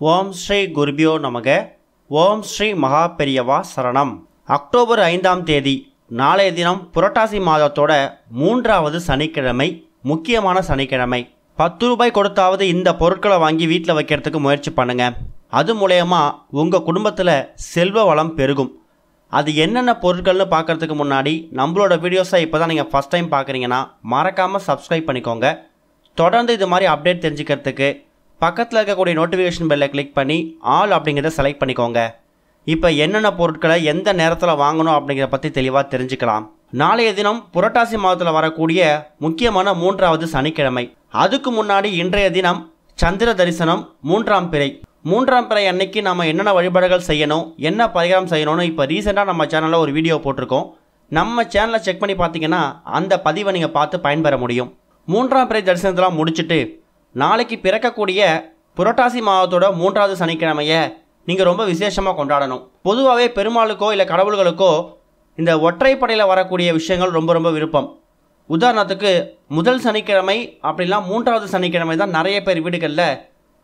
ஓம் ஸ்ரீ குருபியோ நமக. ஓம் ஸ்ரீ மகா பெரியவா சரணம். அக்டோபர் 5ஆம் தேதி நாளைய தினம் புரட்டாசி மாதத்தோட 3வது சனிக்கிழமை, முக்கியமான சனிக்கிழமை. 10 ரூபாய் கொடுத்தாவது இந்த பொருட்களை வாங்கி வீட்டில் வைக்கிறதுக்கு முயற்சி பண்ணுங்க. அது மூலயமா உங்கள் குடும்பத்தில் செல்வ வளம் பெருகும். அது என்னென்ன பொருட்கள்னு பார்க்குறதுக்கு முன்னாடி நம்மளோட வீடியோஸை இப்போ தான் நீங்கள் ஃபஸ்ட் டைம் பார்க்குறீங்கன்னா மறக்காமல் சப்ஸ்கிரைப் பண்ணிக்கோங்க. தொடர்ந்து இது மாதிரி அப்டேட் தெரிஞ்சுக்கிறதுக்கு பக்கத்தில் இருக்கக்கூடிய நோட்டிஃபிகேஷன் பெல்லை கிளிக் பண்ணி ஆல் அப்படிங்கிறத செலக்ட் பண்ணிக்கோங்க. இப்போ என்னென்ன பொருட்களை எந்த நேரத்தில் வாங்கணும் அப்படிங்கிறத பற்றி தெளிவாக தெரிஞ்சுக்கலாம். நாளைய தினம் புரட்டாசி மாதத்தில் வரக்கூடிய முக்கியமான 3வது சனிக்கிழமை. அதுக்கு முன்னாடி இன்றைய தினம் சந்திர தரிசனம், 3ஆம் பிறை. 3ஆம் பிறை அன்னைக்கு நம்ம என்னென்ன வழிபாடுகள் செய்யணும், என்ன பரிகாரம் செய்யணும்னு இப்போ ரீசெண்டாக நம்ம சேனலில் ஒரு வீடியோ போட்டிருக்கோம். நம்ம சேனலை செக் பண்ணி பார்த்தீங்கன்னா அந்த பதிவை நீங்கள் பார்த்து பயன்பெற முடியும். 3ஆம் பிறை தரிசனத்தெல்லாம் முடிச்சுட்டு நாளைக்கு பிறக்கக்கூடிய புரட்டாசி மாதத்தோட 3வது சனிக்கிழமையை நீங்கள் ரொம்ப விசேஷமாக கொண்டாடணும். பொதுவாகவே பெருமாளுக்கோ இல்லை கடவுள்களுக்கோ இந்த ஒற்றைப்படையில் வரக்கூடிய விஷயங்கள் ரொம்ப ரொம்ப விருப்பம். உதாரணத்துக்கு முதல் சனிக்கிழமை அப்படிலாம் 3வது சனிக்கிழமை தான் நிறைய பேர் வீடுகளில்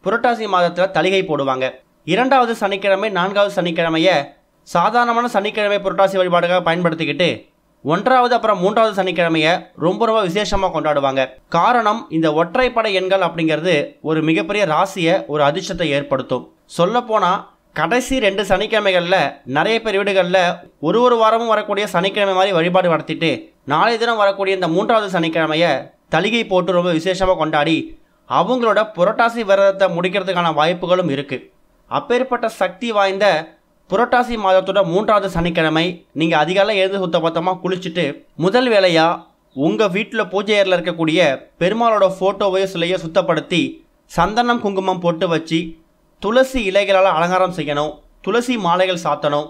புரட்டாசி மாதத்தில் தளிகை போடுவாங்க. 2வது சனிக்கிழமை 4வது சனிக்கிழமையை சாதாரணமான சனிக்கிழமை புரட்டாசி வழிபாடுகளை பயன்படுத்திக்கிட்டு 1வது அப்புறம் 3வது சனிக்கிழமையை ரொம்ப ரொம்ப விசேஷமாக கொண்டாடுவாங்க. காரணம், இந்த ஒற்றைப்படை எண்கள் அப்படிங்கிறது ஒரு மிகப்பெரிய ராசியை, ஒரு அதிர்ஷ்டத்தை ஏற்படுத்தும். சொல்லப்போனால் கடைசி 2 சனிக்கிழமைகளில் நிறைய பேர் வீடுகளில் ஒரு வாரமும் வரக்கூடிய சனிக்கிழமை மாதிரி வழிபாடு நடத்திட்டு நாளைய தினம் வரக்கூடிய இந்த 3வது சனிக்கிழமையை தளிகை போட்டு ரொம்ப விசேஷமாக கொண்டாடி அவங்களோட புரட்டாசி விரதத்தை முடிக்கிறதுக்கான வாய்ப்புகளும் இருக்குது. அப்பேற்பட்ட சக்தி வாய்ந்த புரட்டாசி மாதத்தோட 3வது சனிக்கிழமை நீங்கள் அதிகாலை எழுந்து சுத்தபத்தமாக குளிச்சுட்டு முதல் வேலையாக உங்கள் வீட்டில் பூஜை அறையில் இருக்கக்கூடிய பெருமாளோட ஃபோட்டோவையோ சிலையோ சுத்தப்படுத்தி சந்தனம் குங்குமம் போட்டு வச்சு துளசி இலைகளால் அலங்காரம் செய்யணும். துளசி மாலைகள் சாத்தணும்.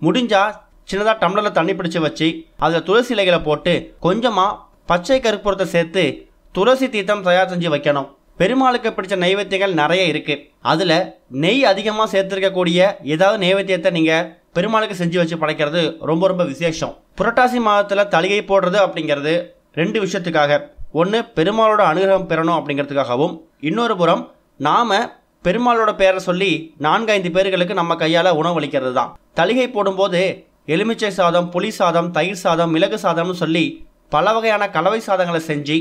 முடிஞ்சால் சின்னதாக டம்ளரில் தண்ணி பிடிச்சி வச்சு அதில் துளசி இலைகளை போட்டு கொஞ்சமாக பச்சை கற்பூரத்தை சேர்த்து துளசி தீர்த்தம் தயார் செஞ்சு வைக்கணும். பெருமாளுக்கு பிடிச்ச நைவேத்தியங்கள் நிறைய இருக்குது. அதில் நெய் அதிகமாக சேர்த்துருக்கக்கூடிய ஏதாவது நைவேத்தியத்தை நீங்கள் பெருமாளுக்கு செஞ்சு வச்சு படைக்கிறது ரொம்ப ரொம்ப விசேஷம். புரட்டாசி மாதத்தில் தளிகை போடுறது அப்படிங்கிறது 2 விஷயத்துக்காக. ஒன்று, பெருமாளோட அனுகிரகம் பெறணும் அப்படிங்கிறதுக்காகவும், இன்னொரு புறம் நாம் பெருமாளோட பேரை சொல்லி 4-5 பேர்களுக்கு நம்ம கையால் உணவளிக்கிறது தான். தளிகை போடும்போது எலுமிச்சை சாதம், புளி சாதம், தயிர் சாதம், மிளகு சாதம்னு சொல்லி பல வகையான கலவை சாதங்களை செஞ்சு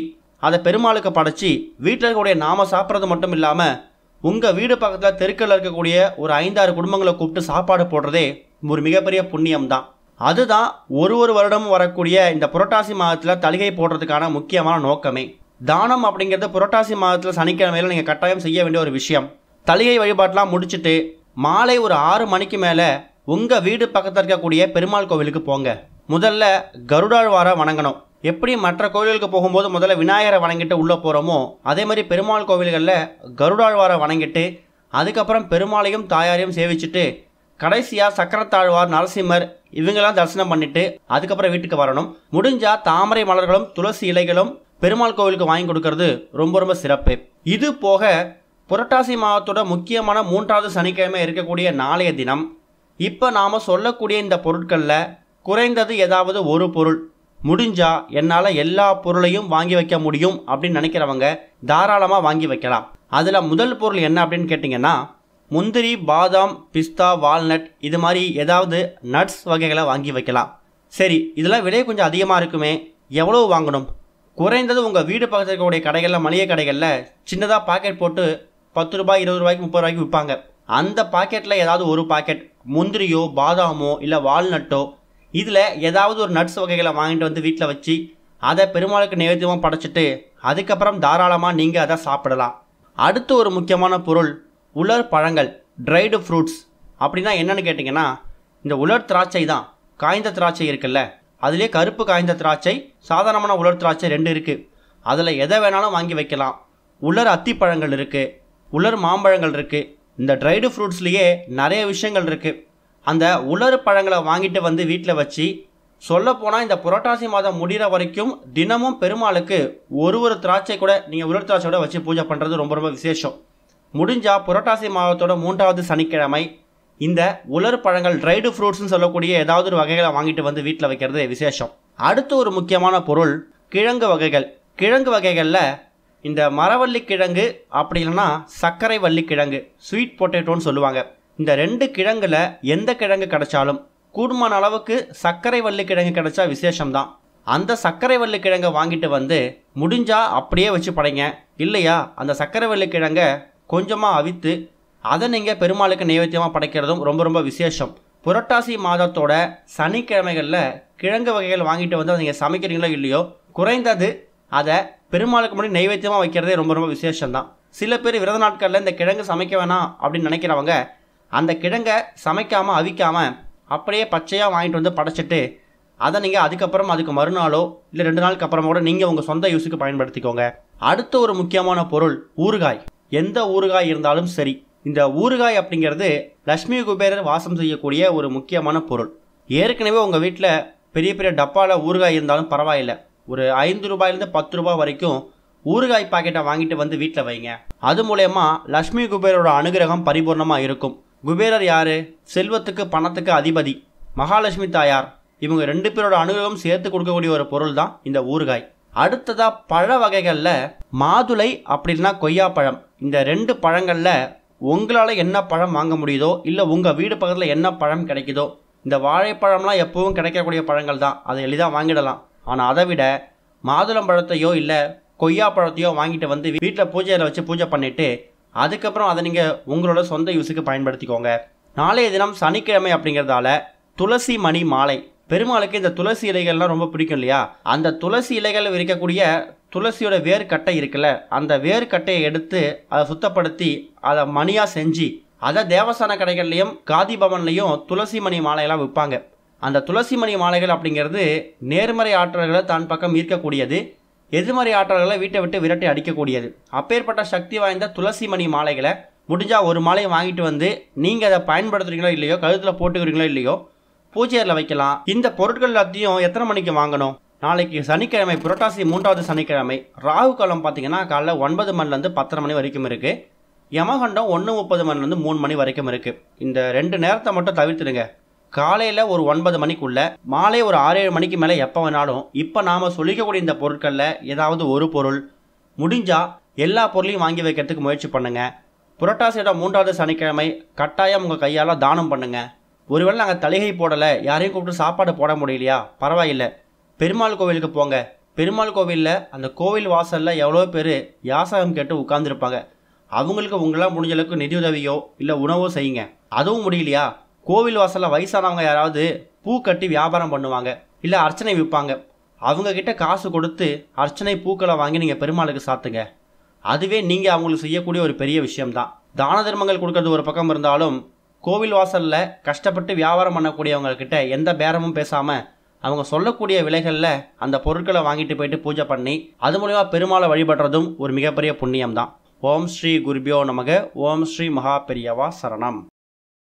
அதை பெருமாளுக்கு படைச்சி வீட்டில் இருக்கக்கூடிய நாம சாப்பிட்றது மட்டும் இல்லாமல் உங்கள் வீடு பக்கத்தில் தெருக்களில் இருக்கக்கூடிய ஒரு 5-6 குடும்பங்களை கூப்பிட்டு சாப்பாடு போடுறதே ஒரு மிகப்பெரிய புண்ணியம் தான். அதுதான் ஒரு வருடமும் வரக்கூடிய இந்த புரட்டாசி மாதத்தில் தளிகை போடுறதுக்கான முக்கியமான நோக்கமே. தானம் அப்படிங்கிறது புரட்டாசி மாதத்தில் சனிக்கிழமையில் நீங்கள் கட்டாயம் செய்ய வேண்டிய ஒரு விஷயம். தளிகை வழிபாட்டெலாம் முடிச்சுட்டு மாலை ஒரு 6 மணிக்கு மேலே உங்கள் வீடு பக்கத்தில் இருக்கக்கூடிய பெருமாள் கோவிலுக்கு போங்க. முதல்ல கருடாழ்வாரை வணங்கணும். எப்படி மற்ற கோவில்களுக்கு போகும்போது முதல்ல விநாயகரை வணங்கிட்டு உள்ளே போகிறோமோ அதே மாதிரி பெருமாள் கோவில்களில் கருடாழ்வாரை வணங்கிட்டு அதுக்கப்புறம் பெருமாளையும் தாயாரையும் சேவிச்சுட்டு கடைசியாக சக்கரத்தாழ்வார், நரசிம்மர் இவங்கெல்லாம் தரிசனம் பண்ணிவிட்டு அதுக்கப்புறம் வீட்டுக்கு வரணும். முடிஞ்சால் தாமரை மலர்களும் துளசி இலைகளும் பெருமாள் கோவிலுக்கு வாங்கி கொடுக்கறது ரொம்ப ரொம்ப சிறப்பு. இது போக புரட்டாசி மாதத்தோட முக்கியமான 3வது சனிக்கிழமை இருக்கக்கூடிய நாளைய தினம் இப்போ நாம் சொல்லக்கூடிய இந்த பொருட்களில் குறைந்தது ஏதாவது ஒரு பொருள், முடிஞ்சா என்னால் எல்லா பொருளையும் வாங்கி வைக்க முடியும் அப்படின்னு நினைக்கிறவங்க தாராளமாக வாங்கி வைக்கலாம். அதில் முதல் பொருள் என்ன அப்படின்னு கேட்டிங்கன்னா, முந்திரி, பாதாம், பிஸ்தா, வால்நட் இது மாதிரி ஏதாவது நட்ஸ் வகைகளை வாங்கி வைக்கலாம். சரி, இதெல்லாம் விலை கொஞ்சம் அதிகமாக இருக்குமே, எவ்வளோ வாங்கணும்? குறைந்தது உங்கள் வீடு பக்கத்தில் இருக்கக்கூடிய கடைகளில், மளிகை கடைகளில் சின்னதாக பாக்கெட் போட்டு 10 ரூபாய், 20 ரூபாய்க்கு, 30 ரூபாய்க்கு விற்பாங்க. அந்த பாக்கெட்டில் ஏதாவது ஒரு பாக்கெட் முந்திரியோ பாதாமோ இல்லை வால்நட்டோ இதில் ஏதாவது ஒரு நட்ஸ் வகைகளை வாங்கிட்டு வந்து வீட்டில் வச்சு அதை பெருமாளுக்கு நைவேத்தியமாக படைச்சிட்டு அதுக்கப்புறம் தாராளமாக நீங்கள் அதை சாப்பிடலாம். அடுத்து ஒரு முக்கியமான பொருள் உலர் பழங்கள், ட்ரைடு ஃப்ரூட்ஸ். அப்படின்னா என்னென்னு கேட்டிங்கன்னா, இந்த உலர் திராட்சை தான். காய்ந்த திராட்சை இருக்குல்ல, அதுலேயே கருப்பு காய்ந்த திராட்சை, சாதாரணமான உலர் திராட்சை 2 இருக்குது. அதில் எதை வேணாலும் வாங்கி வைக்கலாம். உலர் அத்திப்பழங்கள் இருக்குது, உலர் மாம்பழங்கள் இருக்குது. இந்த ட்ரைடு ஃப்ரூட்ஸ்லேயே நிறைய விஷயங்கள் இருக்குது. அந்த உலர் பழங்களை வாங்கிட்டு வந்து வீட்டில் வச்சு சொல்லப்போனால் இந்த புரட்டாசி மாதம் முடிகிற வரைக்கும் தினமும் பெருமாளுக்கு ஒரு திராட்சை கூட நீங்கள் உலர் திராட்சையோட வச்சு பூஜை பண்ணுறது ரொம்ப ரொம்ப விசேஷம். முடிஞ்சால் புரட்டாசி மாதத்தோட 3வது சனிக்கிழமை இந்த உலர் பழங்கள், ட்ரைடு ஃப்ரூட்ஸ்னு சொல்லக்கூடிய ஏதாவது ஒரு வகைகளை வாங்கிட்டு வந்து வீட்டில் வைக்கிறது விசேஷம். அடுத்து ஒரு முக்கியமான பொருள் கிழங்கு வகைகள். கிழங்கு வகைகளில் இந்த மரவள்ளி கிழங்கு அப்படி இல்லைன்னா சர்க்கரை வள்ளி கிழங்கு, ஸ்வீட் பொட்டேட்டோன்னு சொல்லுவாங்க. இந்த 2 கிழங்குல எந்த கிழங்கு கிடைச்சாலும் கூடுமான அளவுக்கு சர்க்கரை வள்ளி கிழங்கு கிடைச்சா விசேஷம்தான். அந்த சர்க்கரை வள்ளி கிழங்கை வாங்கிட்டு வந்து முடிஞ்சா அப்படியே வச்சு படைங்க. இல்லையா அந்த சர்க்கரை வள்ளி கிழங்கை கொஞ்சமாக அவித்து அதை நீங்கள் பெருமாளுக்கு நைவேத்தியமாக படைக்கிறதும் ரொம்ப ரொம்ப விசேஷம். புரட்டாசி மாதத்தோட சனிக்கிழமைகளில் கிழங்கு வகைகள் வாங்கிட்டு வந்து அதை நீங்கள் சமைக்கிறீங்களோ இல்லையோ, குறைந்தது அதை பெருமாளுக்கு முன்னாடி நைவேத்தியமாக வைக்கிறதே ரொம்ப ரொம்ப விசேஷம்தான். சில பேர் விரத நாட்களில் இந்த கிழங்கு சமைக்க வேணாம் அப்படின்னு நினைக்கிறவங்க அந்த கிழங்கை சமைக்காமல் அவிக்காமல் அப்படியே பச்சையாக வாங்கிட்டு வந்து படைச்சிட்டு அதை நீங்கள் அதுக்கு மறுநாளோ இல்லை 2 நாளுக்கு அப்புறமா கூட நீங்கள் உங்கள் சொந்த யூஸுக்கு பயன்படுத்திக்கோங்க. அடுத்த ஒரு முக்கியமான பொருள் ஊறுகாய். எந்த ஊறுகாய் இருந்தாலும் சரி, இந்த ஊறுகாய் அப்படிங்கிறது லட்சுமி குபேரர் வாசம் செய்யக்கூடிய ஒரு முக்கியமான பொருள். ஏற்கனவே உங்கள் வீட்டில் பெரிய பெரிய டப்பாவில் ஊறுகாய் இருந்தாலும் பரவாயில்லை, ஒரு 5 ரூபாயிலேருந்து 10 ரூபாய் வரைக்கும் ஊறுகாய் பாக்கெட்டை வாங்கிட்டு வந்து வீட்டில் வைங்க. அது மூலயமா லட்சுமி குபேரோட அனுகிரகம் பரிபூர்ணமாக இருக்கும். குபேரர் யாரு? செல்வத்துக்கு பணத்துக்கு அதிபதி மகாலட்சுமி தாயார். இவங்க 2 பேரோட அனுகிரகம் சேர்த்து கொடுக்கக்கூடிய ஒரு பொருள் தான் இந்த ஊறுகாய். அடுத்ததா பழ வகைகளில் மாதுளை அப்படின்னா கொய்யாப்பழம், இந்த 2 பழங்களில் உங்களால் என்ன பழம் வாங்க முடியுதோ இல்லை உங்கள் வீடு பக்கத்தில் என்ன பழம் கிடைக்குதோ, இந்த வாழைப்பழம்லாம் எப்பவும் கிடைக்கக்கூடிய பழங்கள் தான், அதை எளிதாக வாங்கிடலாம். ஆனால் அதை விட மாதுளம்பழத்தையோ இல்லை கொய்யாப்பழத்தையோ வாங்கிட்டு வந்து வீட்டில் பூஜையில் வச்சு பூஜை பண்ணிவிட்டு அதுக்கப்புறம் அதை நீங்கள் உங்களோட சொந்த யூஸுக்கு பயன்படுத்திக்கோங்க. நாளைய தினம் சனிக்கிழமை அப்படிங்கிறதால துளசி மணி மாலை. பெருமாளுக்கு இந்த துளசி இலைகள்லாம் ரொம்ப பிடிக்கும் இல்லையா? அந்த துளசி இலைகள் இருக்கக்கூடிய துளசியோட வேர்க்கட்டை இருக்குல்ல, அந்த வேர்க்கட்டையை எடுத்து அதை சுத்தப்படுத்தி அதை மணியாக செஞ்சு அதை தேவஸ்தான கடைகள்லையும் காதி பவன்லையும் துளசி மணி மாலையெல்லாம் விற்பாங்க. அந்த துளசி மணி மாலைகள் அப்படிங்கிறது நேர்மறை ஆற்றல்களை தான் பக்கம் ஈர்க்கக்கூடியது, எதிர்மறை ஆற்றல்களை வீட்டை விட்டு விரட்டி அடிக்கக்கூடியது. அப்பேற்பட்ட சக்தி வாய்ந்த துளசி மணி மாலைகளை முடிஞ்சால் ஒரு மாலையை வாங்கிட்டு வந்து நீங்கள் அதை பயன்படுத்துகிறீங்களோ இல்லையோ, கழுத்தில் போட்டுக்கிறீங்களோ இல்லையோ, பூஜையில் வைக்கலாம். இந்த பொருட்கள் எல்லாத்தையும் எத்தனை மணிக்கு வாங்கணும்? நாளைக்கு சனிக்கிழமை, புரட்டாசி 3வது சனிக்கிழமை. ராகு காலம் பார்த்தீங்கன்னா காலைல 9 மணிலேருந்து 10:30 மணி வரைக்கும் இருக்குது. யமகண்டம் 1:30 மணிலேருந்து 3 மணி வரைக்கும் இருக்குது. இந்த 2 நேரத்தை மட்டும் தவிர்த்துடுங்க. காலையில் ஒரு 9 மணிக்குள்ள, மாலை ஒரு 6-7 மணிக்கு மேலே எப்போ வேணாலும் இப்போ நாம் சொல்லிக்கக்கூடிய இந்த பொருட்களில் ஏதாவது ஒரு பொருள் முடிஞ்சால் எல்லா பொருளையும் வாங்கி வைக்கிறதுக்கு முயற்சி பண்ணுங்கள். புரட்டாசியோட 3வது சனிக்கிழமை கட்டாயம் உங்கள் கையால் தானம் பண்ணுங்கள். ஒருவேளை நாங்கள் தலிகை போடலை, யாரையும் கூப்பிட்டு சாப்பாடு போட முடியலையா, பரவாயில்லை, பெருமாள் கோவிலுக்கு போங்க. பெருமாள் கோவிலில் அந்த கோவில் வாசலில் எவ்வளோ பேர் யாசகம் கேட்டு உட்கார்ந்துருப்பாங்க. அவங்களுக்கு உங்களால் முடிஞ்ச அளவுக்கு நிதியுதவியோ இல்லை உணவோ செய்யுங்க. அதுவும் முடியலையா, கோவில் வாசலில் வயசானவங்க யாராவது பூ கட்டி வியாபாரம் பண்ணுவாங்க, இல்லை அர்ச்சனை விற்பாங்க. அவங்கக்கிட்ட காசு கொடுத்து அர்ச்சனை பூக்களை வாங்கி நீங்கள் பெருமாளுக்கு சாத்துங்க. அதுவே நீங்கள் அவங்களுக்கு செய்யக்கூடிய ஒரு பெரிய விஷயம்தான். தான தர்மங்கள் கொடுக்கறது ஒரு பக்கம் இருந்தாலும் கோவில் வாசலில் கஷ்டப்பட்டு வியாபாரம் பண்ணக்கூடியவங்கக்கிட்ட எந்த பேரமும் பேசாமல் அவங்க சொல்லக்கூடிய விலைகளில் அந்த பொருட்களை வாங்கிட்டு போயிட்டு பூஜை பண்ணி அது மூலமா பெருமாளை வழிபடுறதும் ஒரு மிகப்பெரிய புண்ணியம்தான். ஓம் ஸ்ரீ குருபியோ நமக. ஓம் ஸ்ரீ மகா பெரியவா சரணம்.